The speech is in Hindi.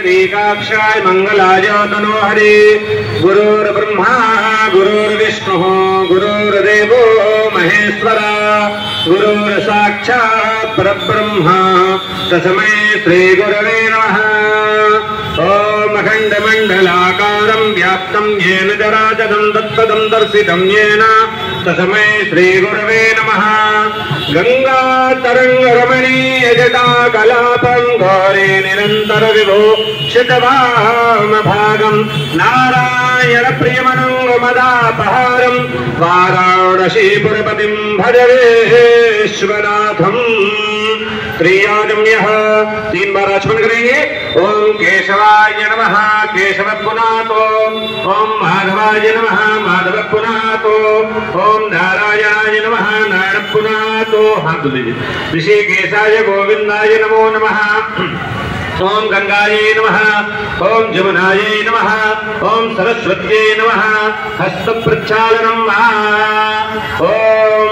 पुंडरीकाक्षाय मंगलाय तनोहरि। गुरुर्ब्रह्मा गुरुर्विष्णुः गुरुर्देवो महेश्वरा गुरुर्साक्षात् परब्रह्मा तस्मै श्रीगुरवे नमः। ओम अखण्डमण्डलाकारं व्याप्तं येन चराचरं तत्पदं दर्शितं येन तस्मै श्रीगुरवे नमः। गङ्गातरङ्गरमणीयजटाकलापं घोरे निरन्तर विभूषितवामभागं नारायणप्रियमनोमदापहारं वाराणसीपुरपतिं भज विश्वनाथम्। त्रियागम्यः 3 बार आचमन करेंगे। ओम केशवाय नमः केशवपुनातो, ओम माधवाय नमः माधवपुनातो, ओम नारायणाय नमः नारायणपुनातो। हाथ दीजिए। ऋषिकेशाय गोविंदाय नमो नमः। ओम गंगायै नमः, ओम जमुनायै नमः, ओम सरस्वत्यै नमः। हस्त प्रक्षालनं वा। ओम